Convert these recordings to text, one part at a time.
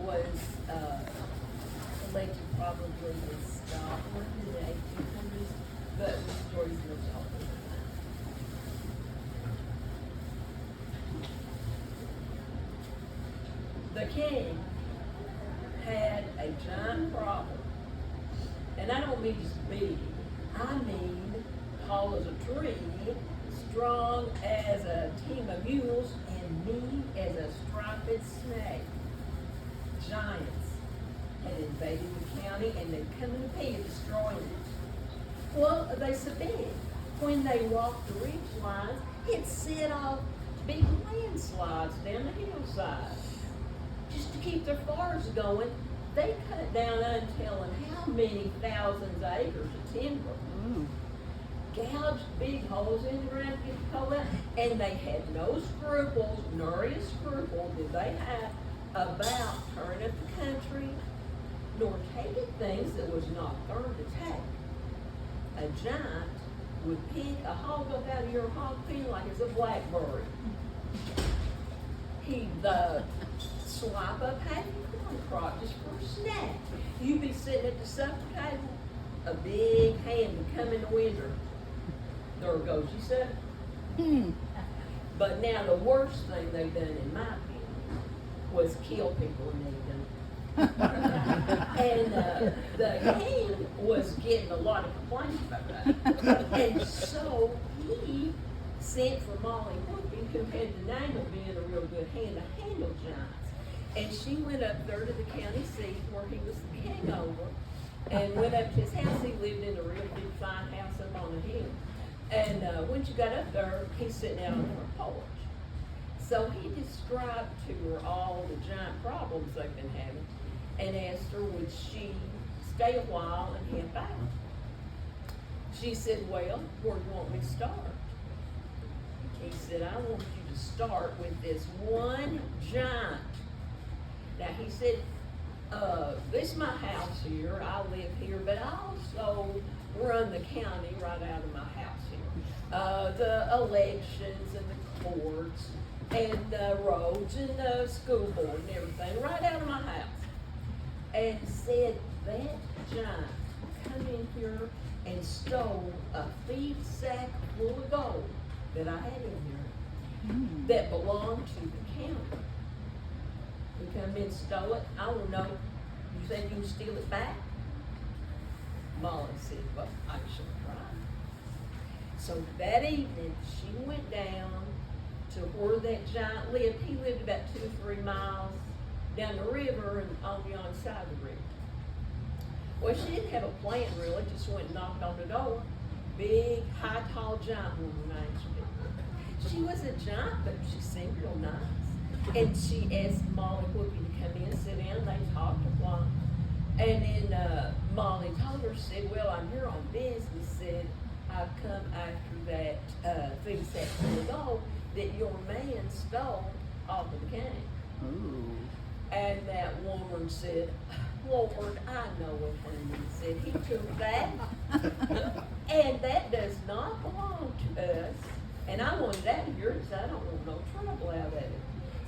was collected probably in Scotland in the 1800s, but the story's much older than that. The king had a giant problem, and I don't mean just big, I mean tall as a tree, strong as a team of mules, and mean as a striped snake. Giants had invaded the county and they'd come in a pig destroying it. Well, they said big. When they walked the ridge lines, it set off big landslides down the hillside. Just to keep their fires going, they cut down untelling how many thousands of acres of timber. Gouged big holes in the ground to get the coal out, and they had no scruples, nor a scruple did they have about turning up the country, nor taking things that was not theirs to take. A giant would pick a hog up out of your hog pen like it's a blackberry. He'd swipe up half your corn crop just for a snack. You'd be sitting at the supper table, a big hand would come in the window. There goes your supper. But now the worst thing they've done, in my opinion, was kill people and eat them. And the king was getting a lot of complaints about that. And so he sent for Molly Whoopie, who had the name of being a real good hand to handle giants. And she went up there to the county seat where he was the king over, and went up to his house. He lived in a real big fine house up on a hill. And when she got up there, he's sitting out on her porch. So he described to her all the giant problems they've been having and asked her would she stay a while and help out. She said, well, where do you want me to start? He said, I want you to start with this one giant. Now he said, this is my house here, I live here, but I also run the county right out of my house here. The elections and the courts and the roads and the school board and everything right out of my house. And said that giant come in here and stole a feed sack full of gold that I had in here that belonged to the county. He come in and stole it. I don't know. You said you can steal it back? Molly said, well, I should try. So that evening, she went down to where that giant lived. He lived about 2 or 3 miles down the river and on the other side of the river. Well, she didn't have a plan really, just went and knocked on the door. Big, high, tall giant woman answered it. She was a giant, but she seemed real nice. And she asked Molly Whoopie to come in and sit down. They talked a while. And then Molly told her, said, well, I'm here on business, said, I've come after that food sack full of gold that your man stole off of the county. Ooh. And that woman said, Lord, I know it, honey. Said, he took that, and that does not belong to us. And I want it out of here, because I don't want no trouble out of it.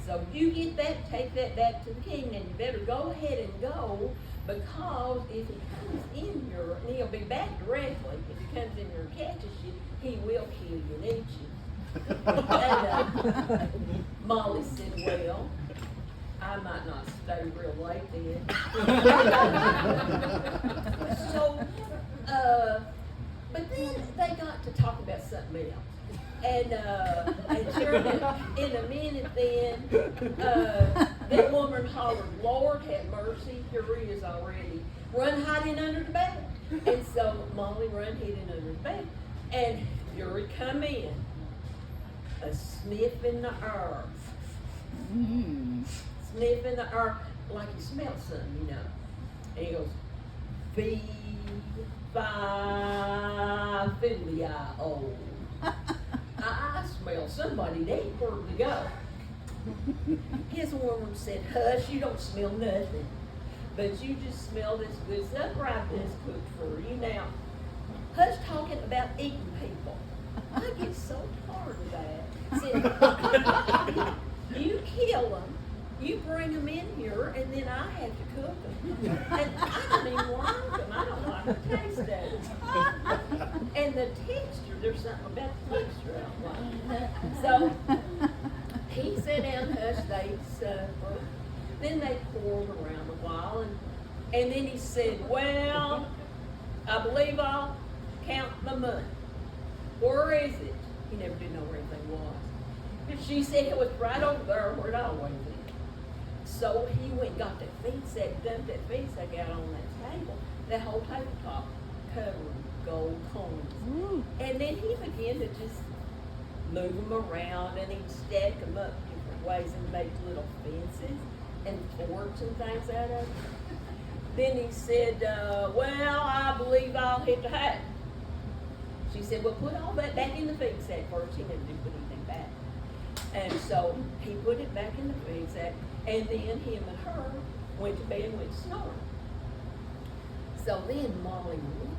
So you get that, take that back to the king, and you better go ahead and go, because if he comes in here, and he'll be back directly, if he comes in here and catches you, he will kill you and eat you. And Molly said, well, I might not stay real late then. So, but then they got to talk about something else. And sure in a minute then, that woman hollered, Lord have mercy, here he is already. Run hiding under the bed. And so Molly run hiding under the bed. And here he come in, a sniff in the air. Sniff in the air like he smelled something, you know. And he goes, fee, fi, fiddly-I-O. I smell somebody dead where to go. His woman said, hush, you don't smell nothing. But you just smell this good stuff right that's cooked for you. Now, hush talking about eating people. I get so tired of that. Said, you kill them, you bring them in here, and then I have to cook them. And I don't even like them. I don't like the taste of them. And the texture, there's something about the texture I don't like. So he sat down, hushed, they ate supper. Then they poured around a while, and then he said, well, I believe I'll count the money. Where is it? He never did know where anything was. But she said it was right over there where it always is. So he went and got that feed sack, dumped that feed sack out on that table, that whole tabletop covered with gold coins. Ooh. And then he began to just move them around, and he'd stack them up different ways and make little fences and forts and things out of it. Then he said, well, I believe I'll hit the hat. She said, well, put all that back in the feed sack first. He never did put anything back. And so he put it back in the feed sack, and then him and her went to bed and went to snoring. So then Molly Woody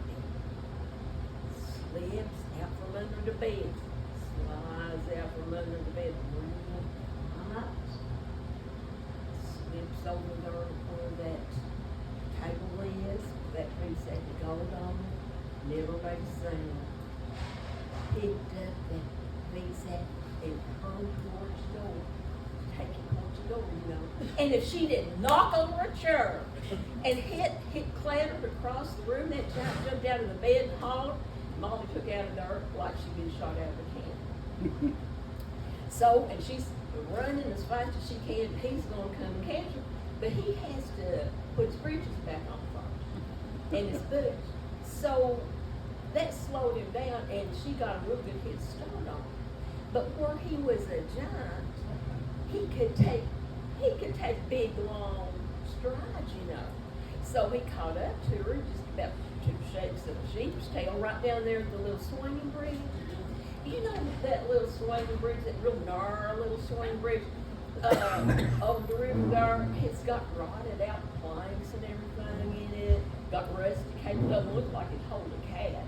slips out from under the bed, slides out from under the bed, real hot, slips over there where that table is, that feed sack of gold on it, never made a sound. Picked up that feed sack and hurried towards the door, taking towards the door, you know. And if she didn't knock over a chair and hit clattered across the room, that child jumped out of the bed and hollered. Molly took out of there like she'd been shot out of a cannon. So, and she's running as fast as she can. He's going to come and catch her, but he has to put his breeches back on first and his boots. So that slowed him down, and she got a real good head start on him. But where he was a giant, he could take big, long strides, you know. So he caught up to her, just about 2 shakes of a sheep's tail, right down there at the little swinging bridge. You know that little swinging bridge, that real narrow little swinging bridge over the river there? It's got rotted out planks and everything in it, got rusty cable. Doesn't look like it'd hold a cat.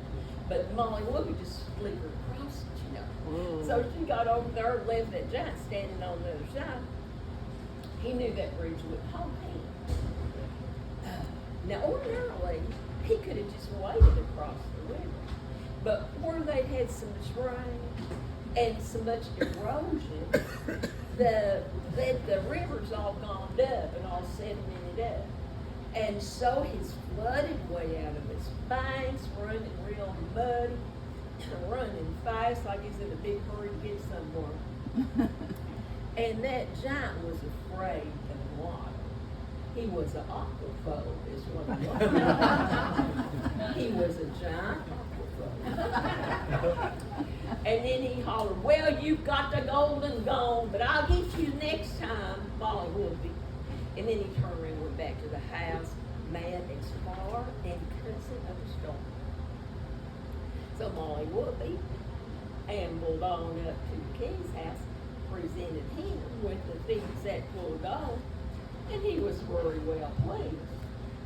But Molly Wood just flickered across it, you know. Ooh. So she got over there and left that giant standing on the other side. He knew that bridge wouldn't hold him. Now, ordinarily, he could have just waded across the river. But where they had so much rain and so much erosion, the river's all gone up and all sedimented up. And so he's flooded way out of his banks, running real muddy, running fast like he's in a big hurry to get somewhere. And that giant was afraid of water. He was an aquaphobe, is what he was. He was a giant aquaphobe. And then he hollered, well, you've got the golden gone, but I'll get you next time, Molly Woodby. And then he turned around and went back to the house, mad as far and cussing up a storm. So Molly Woodby ambled on up to the king's house, presented him with the things that pulled on, and he was very well pleased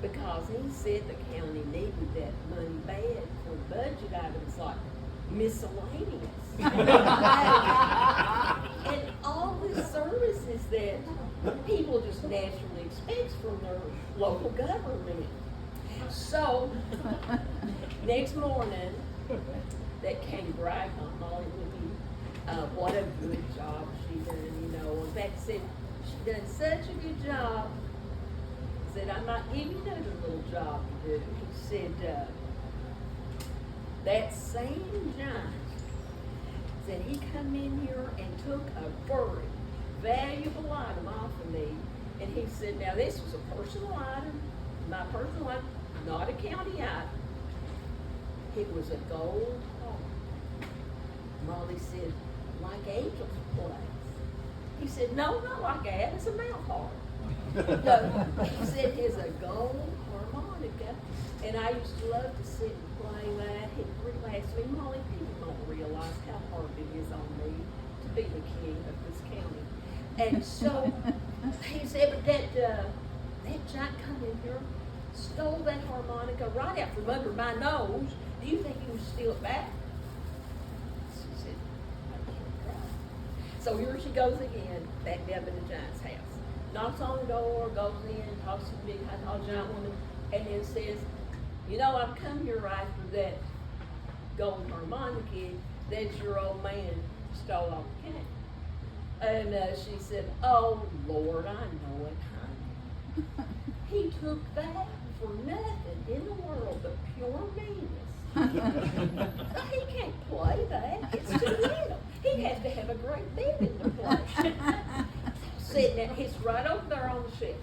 because he said the county needed that money bad for budget items like miscellaneous and all the services that people just naturally expect from their local government. So next morning, that came brag on Molly Woodby, what a good job she done, you know. In fact, said she done such a good job. Said I might give you another little job to do. He said that same giant said he come in here and took a very valuable item off of me, and he said, now this was a personal item, my personal item, not a county item. It was a gold heart. Molly said, like Angel's place. He said, no, not like that, it's a mouth heart. No, he said it's a gold harmonica, and I used to love to sit and play that. He'd relax me. Molly, people don't realize how hard it is on me to be the king of this county. And so he said, but that giant come in here, stole that harmonica right out from under my nose. Do you think he would steal it back? She said, I can't try. So here she goes again, back down to the giant's house. knocks on the door, goes in, talks to the big, high, tall, giant woman, and then says, you know, I've come here after that golden harmonica that your old man stole off the cat. And she said, oh, Lord, I know it, honey. He took that for nothing in the world but pure meanness. He can't play that. It's too little. He has to have a great bed in the place. Sitting there, it's right over there on the shelf.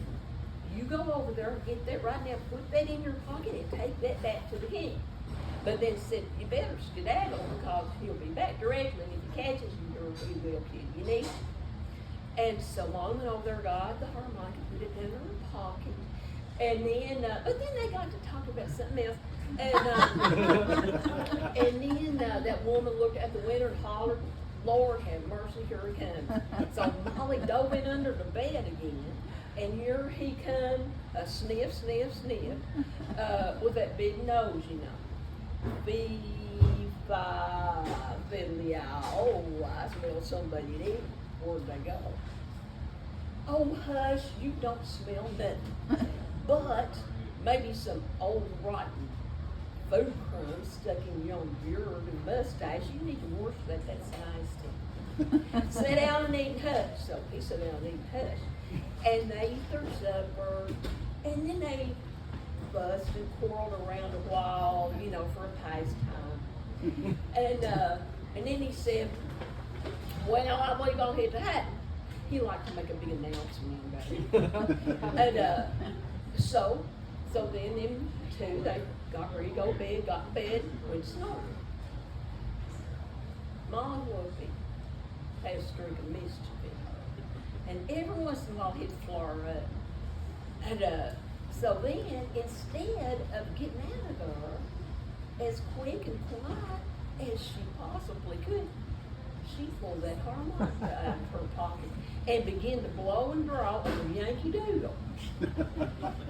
You go over there, get that right now, put that in your pocket and take that back to the king. But then said, you better skedaddle because he'll be back directly. And if he catches you, he will kill you. You need. And so Molly went over there, got the harmonica, put it in her pocket. And then, but then they got to talk about something else. And then that woman looked at the window and hollered, Lord have mercy, here he comes. So Molly dove in under the bed again. And here he come, sniff, sniff, sniff, with that big nose, you know. Fee-fi, fiddly-ow. Oh, I smell somebody there. Where'd they go? Oh, hush, you don't smell nothing. But maybe some old rotten food crumbs stuck in your beard and mustache. You need to wash that. That's nice too. Sit down and eat, hush. So he sat down and eat, hush. And they eat their supper, and then they fussed and quarreled around a while, you know, for a pastime. And then he said, well, I believe I'll hit the hat. He liked to make a big announcement about it. And so then them two, they got ready to go to bed, got in bed, went snoring. Mom woke him, had a streak of mischief. And every once in a while he'd flare up. And so then, instead of getting out of there as quick and quiet as she possibly could, she pulled that harmonica out of her pocket and began to blow and draw a Yankee Doodle.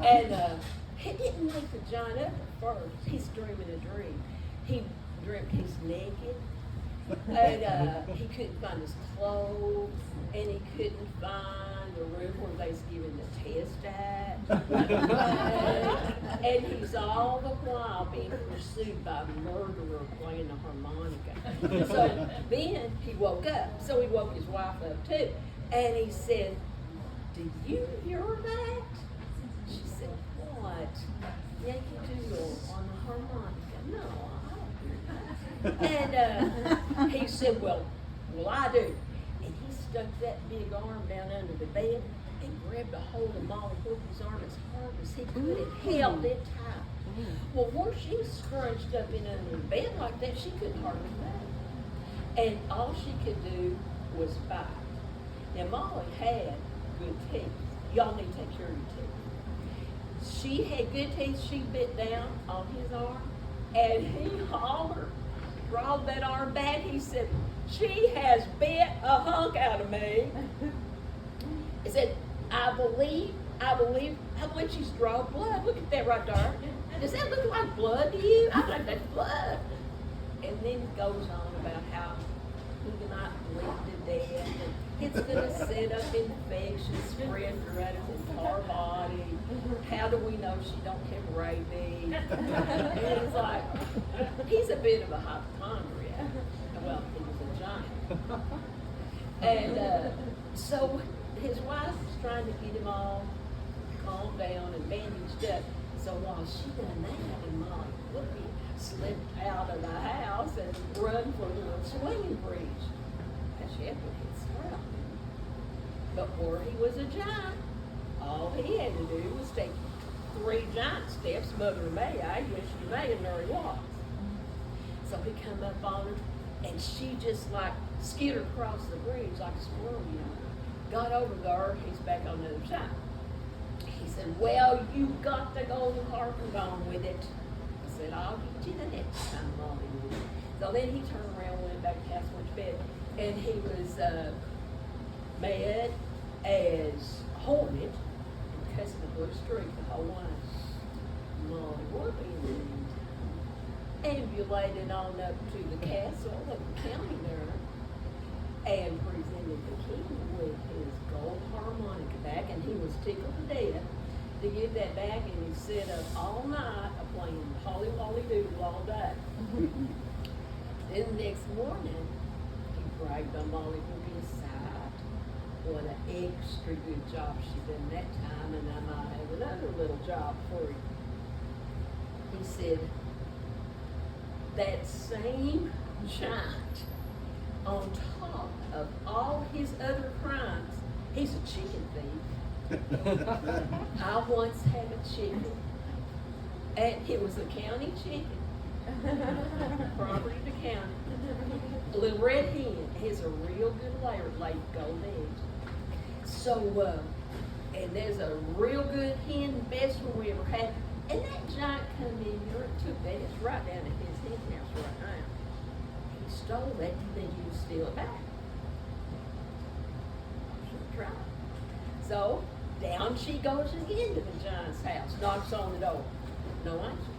And he didn't wake the giant up at first. He's dreaming a dream. He dreamt he's naked. And he couldn't find his clothes, and he couldn't find the room where they was giving the test at. And he's all the while being pursued by a murderer playing the harmonica. So then he woke up. So he woke his wife up too. And he said, "Did you hear that?" She said, "What? Yankee Doodle on the harmonica? No, I don't hear that." And he said, well, I do. And he stuck that big arm down under the bed and grabbed a hold of Molly Whoopie's arm as hard as he could and held it tight. Well, once she was scrunched up in under the bed like that, she couldn't hardly move. And all she could do was fight. Now, Molly had good teeth. Y'all need to take care of your teeth. She had good teeth. She bit down on his arm, and he hollered, drawed that arm back. He said, "She has bit a hunk out of me." He said, I believe she's drawn blood. Look at that right there. Does that look like blood to you? I think that's blood. And then it goes on about how he cannot bleed to death. And it's going to set up infection, spread throughout his entire body. How do we know she don't have rabies? And it's like, he's a bit of a hypochondriac. Well, he was a giant. And so his wife was trying to get him all calmed down and bandaged up. So while she done that, and Molly Whoopie slipped out of the house and run for the swinging bridge. And she had to get struck. But where he was a giant, all he had to do was take 3 giant steps, Mother May, yes you may, and there he was. So he come up on her, and she just like skid across the bridge like a squirrel, you know. Got over there, he's back on the other side. He said, "Well, you got the golden harp and gone with it." I said, "I'll get you the next time, Molly." So then he turned around, went back to house, went to bed, and he was mad as a hornet, because of the blue streak the whole one. Molly Whoopie ambulated on up to the castle of the county there, and presented the king with his gold harmonica back, and he was tickled to death to get that back, and he sat up all night playing Polly Wolly Doodle all day. Then the next morning, he bragged on Molly Wookie aside what an extra good job she done that time, and I might have another little job for you. He said, that same giant, on top of all his other crimes, he's a chicken thief. I once had a chicken, and it was a county chicken, property to county, a little red hen. He's a real good layer, laid gold eggs. So, and there's a real good hen, best one we ever had. And that giant come in here and took that. It's right down at his hen house right now. He stole that. You think he would steal it back? Should try. So down she goes again to the giant's house, knocks on the door. No answer.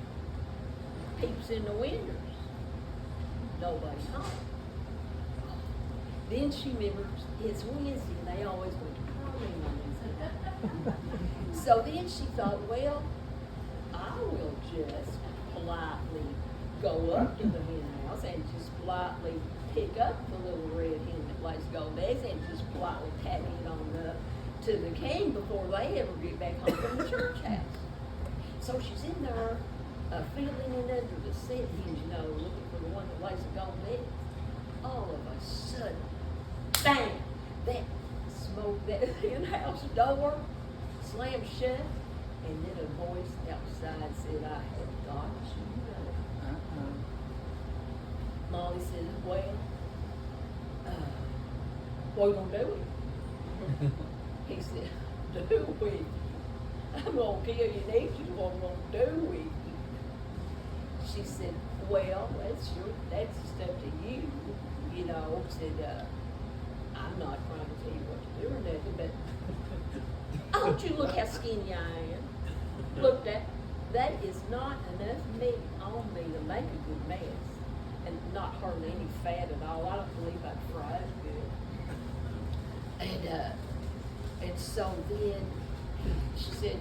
Peeps in the windows. Nobody home. Then she remembers it's Wednesday and they always went to Carmen on Wednesday. So then she thought, well, I will just politely go up to the hen house and just politely pick up the little red hen that lays gold eggs and just politely tap it on up to the king before they ever get back home from the church house. So she's in there feeling in under the set hinge, you know, looking for the one that lays the gold eggs. All of a sudden, bang! That smoke, that hen house door slammed shut. And then a voice outside said, I have got you know. Molly said, well, what are you gonna do with it? He said, do with it? I'm gonna kill you and eat you. What I'm gonna do with you? She said, well, that's up to you. You know, said, I'm not trying to tell you what to do or nothing, but don't you look how skinny I am? Look, that is not enough meat on me to make a good mess, and not hardly any fat at all. I don't believe I'd fry it good. And so then she said,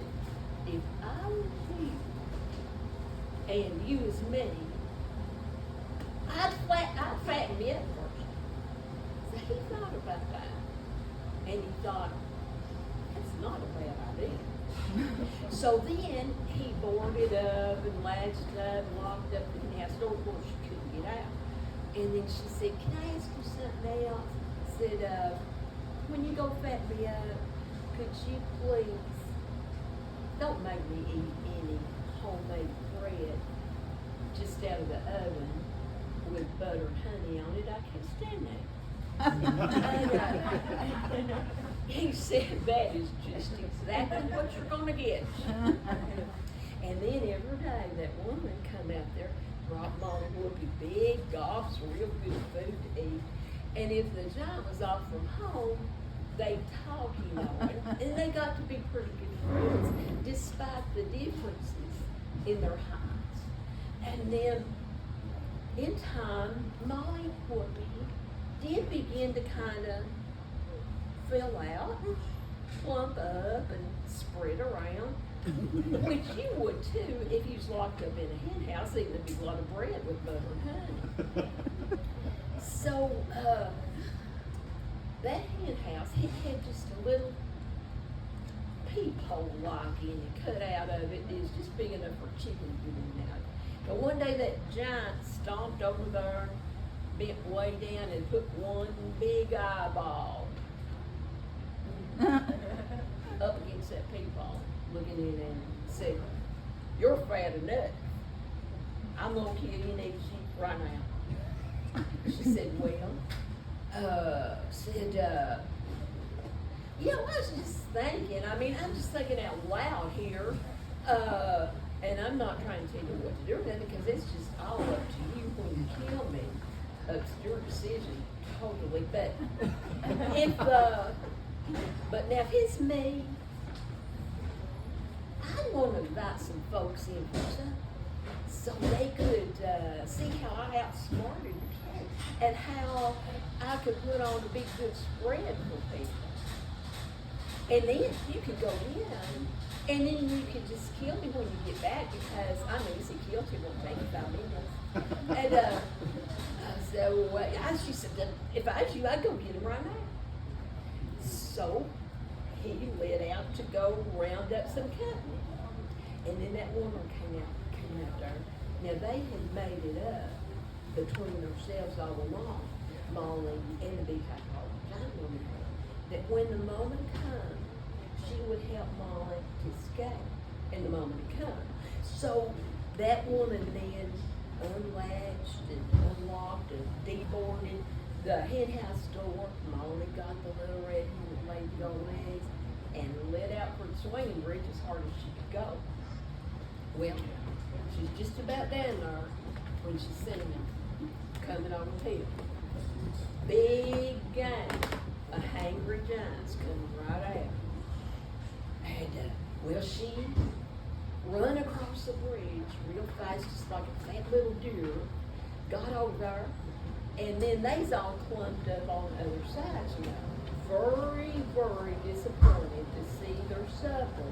if I were you and you was me, I'd fatten me up first. So he thought about that, and he thought, that's not a bad idea. So then he boarded up and latched up and locked up the house door. Of course, she couldn't get out. And then she said, can I ask you something else? Said, when you go fatten me up, could you please don't make me eat any homemade bread just out of the oven with butter and honey on it? I can't stand that. He said, that is just exactly what you're going to get. And then every day that woman come out there, brought Molly Wookie big gobs, real good food to eat. And if the giant was off from home, they'd talk, you know, and they got to be pretty good friends, despite the differences in their heights. And then, in time, Molly Wookie did begin to kind of fill out, and plump up, and spread around, which you would too if you was locked up in a hen house eating a big lot of bread with butter and honey. So, that hen house, it had just a little peephole like in it, cut out of it. It was just big enough for a chicken to get in and out. But one day that giant stomped over there, bent way down and put one big eyeball up against that peephole, looking in and said, you're fat enough. I'm gonna kill you and eat you right now. She said, well, you know, I was just thinking, I mean, I'm just thinking out loud here, and I'm not trying to tell you what to do or nothing, because it's just all up to you when you kill me. It's your decision, totally, but but now if it's me, I'd want to invite some folks in for something, so they could see how I outsmarted the cat, and how I could put on a big good spread for people. And then you could go in, and then you could just kill me when you get back because I'm easy killed. It won't take you 5 minutes. And she said, if I was you, I'd go get him right now. So he lit out to go round up some company. And then that woman came out there. Now they had made it up between themselves all along, Molly and the big high giant woman, that when the moment comes, she would help Molly to escape, and the moment had come. So that woman then unlatched and unlocked and deboarded the hen house door. Molly got the little red hen that laid the old eggs and lit out for the swinging bridge as hard as she could go. Well, she's just about down there when she seen him coming on the hill. Big gang of hangry giants coming right out. And, she run across the bridge real fast, just like a fat little deer, got over there, and then they's all clumped up on the other side, you know. Very, very disappointed to see their supper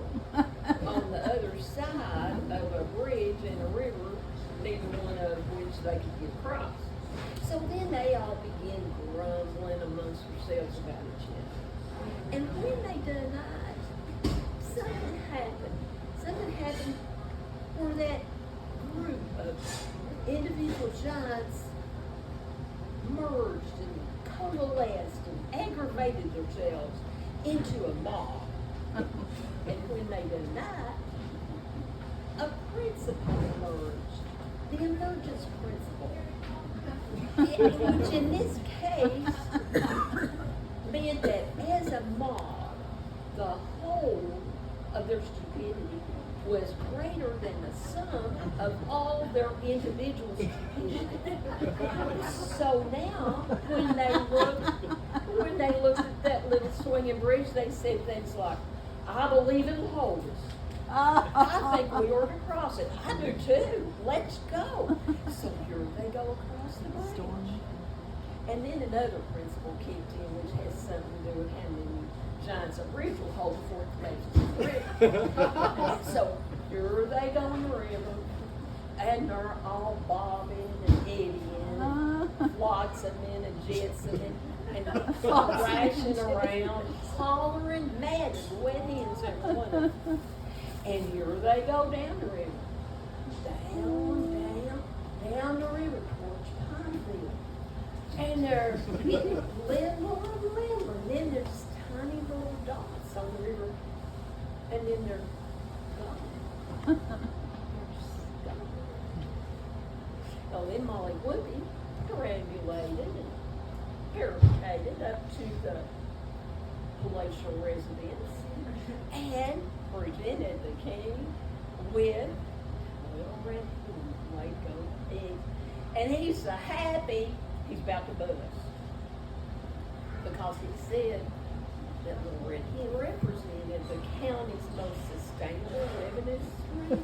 on the other side of a bridge and a river, neither one of which they could get across. So then they all begin grumbling amongst themselves about each other. And when they done that, something happened. Something happened where that group of individual giants merged and coalesced and aggravated themselves into a mob. And when they done that, a principle emerged, the emergence principle, which in this case meant that as a mob, the whole of their stupidity was greater than the sum of all their individual stupidity. So now, when they looked at that little swinging bridge, they said things like, "I believe it'll hold us. I think we ought to cross it. I do too. Let's go." So here they go across the bridge. And then another principle kicked in, which has something to do with how many giants a bridge will hold before it collapses the bridge. So here they go in the river, and they're all bobbing and eddying, flotsaming and jetsoning, and thrashing around, hollering, mad as wet hens, every one of them. And here they go down the river, down the river towards Pineville. And they're getting littler and littler, and then there's tiny little dots on the river, and then they're gone. Well, then Molly Whoopi perambulated and barricaded up to the palatial residence and presented the king with a little red hen laid gold eggs. And he's so happy he's about to bust, because he said that little red hen represented the county's most sustainable revenue stream.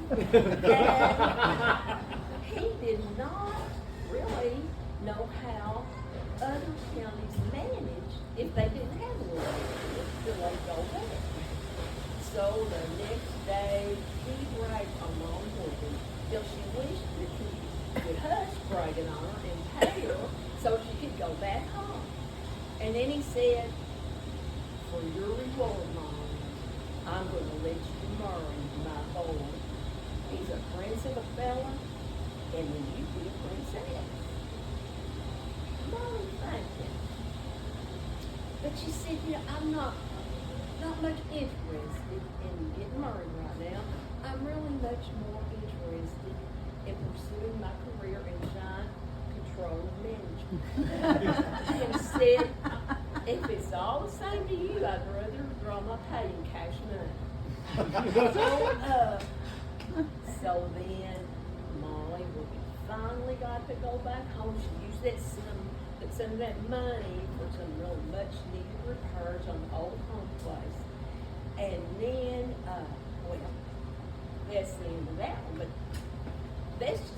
And he did not really know how other counties managed if they didn't have a little red gold egg. So the next day, he bragged on Mom Whoopi till she wished that he would hush bragging on her and pay her so she could go back home. And then he said, "For your reward, Mom, I'm going to let you marry my boy. He's a prince of a fella, and then you be a princess." Molly thanked him. But she said, "I'm not much interested in getting married right now. I'm really much more interested in pursuing my career in giant control and management." And said, "If it's all the same to you, I'd rather draw my pay in cash money." So then Molly finally got to go back home. She used some of that money for some real much needed repairs on the old home place. And then, that's the end of that one. But that's just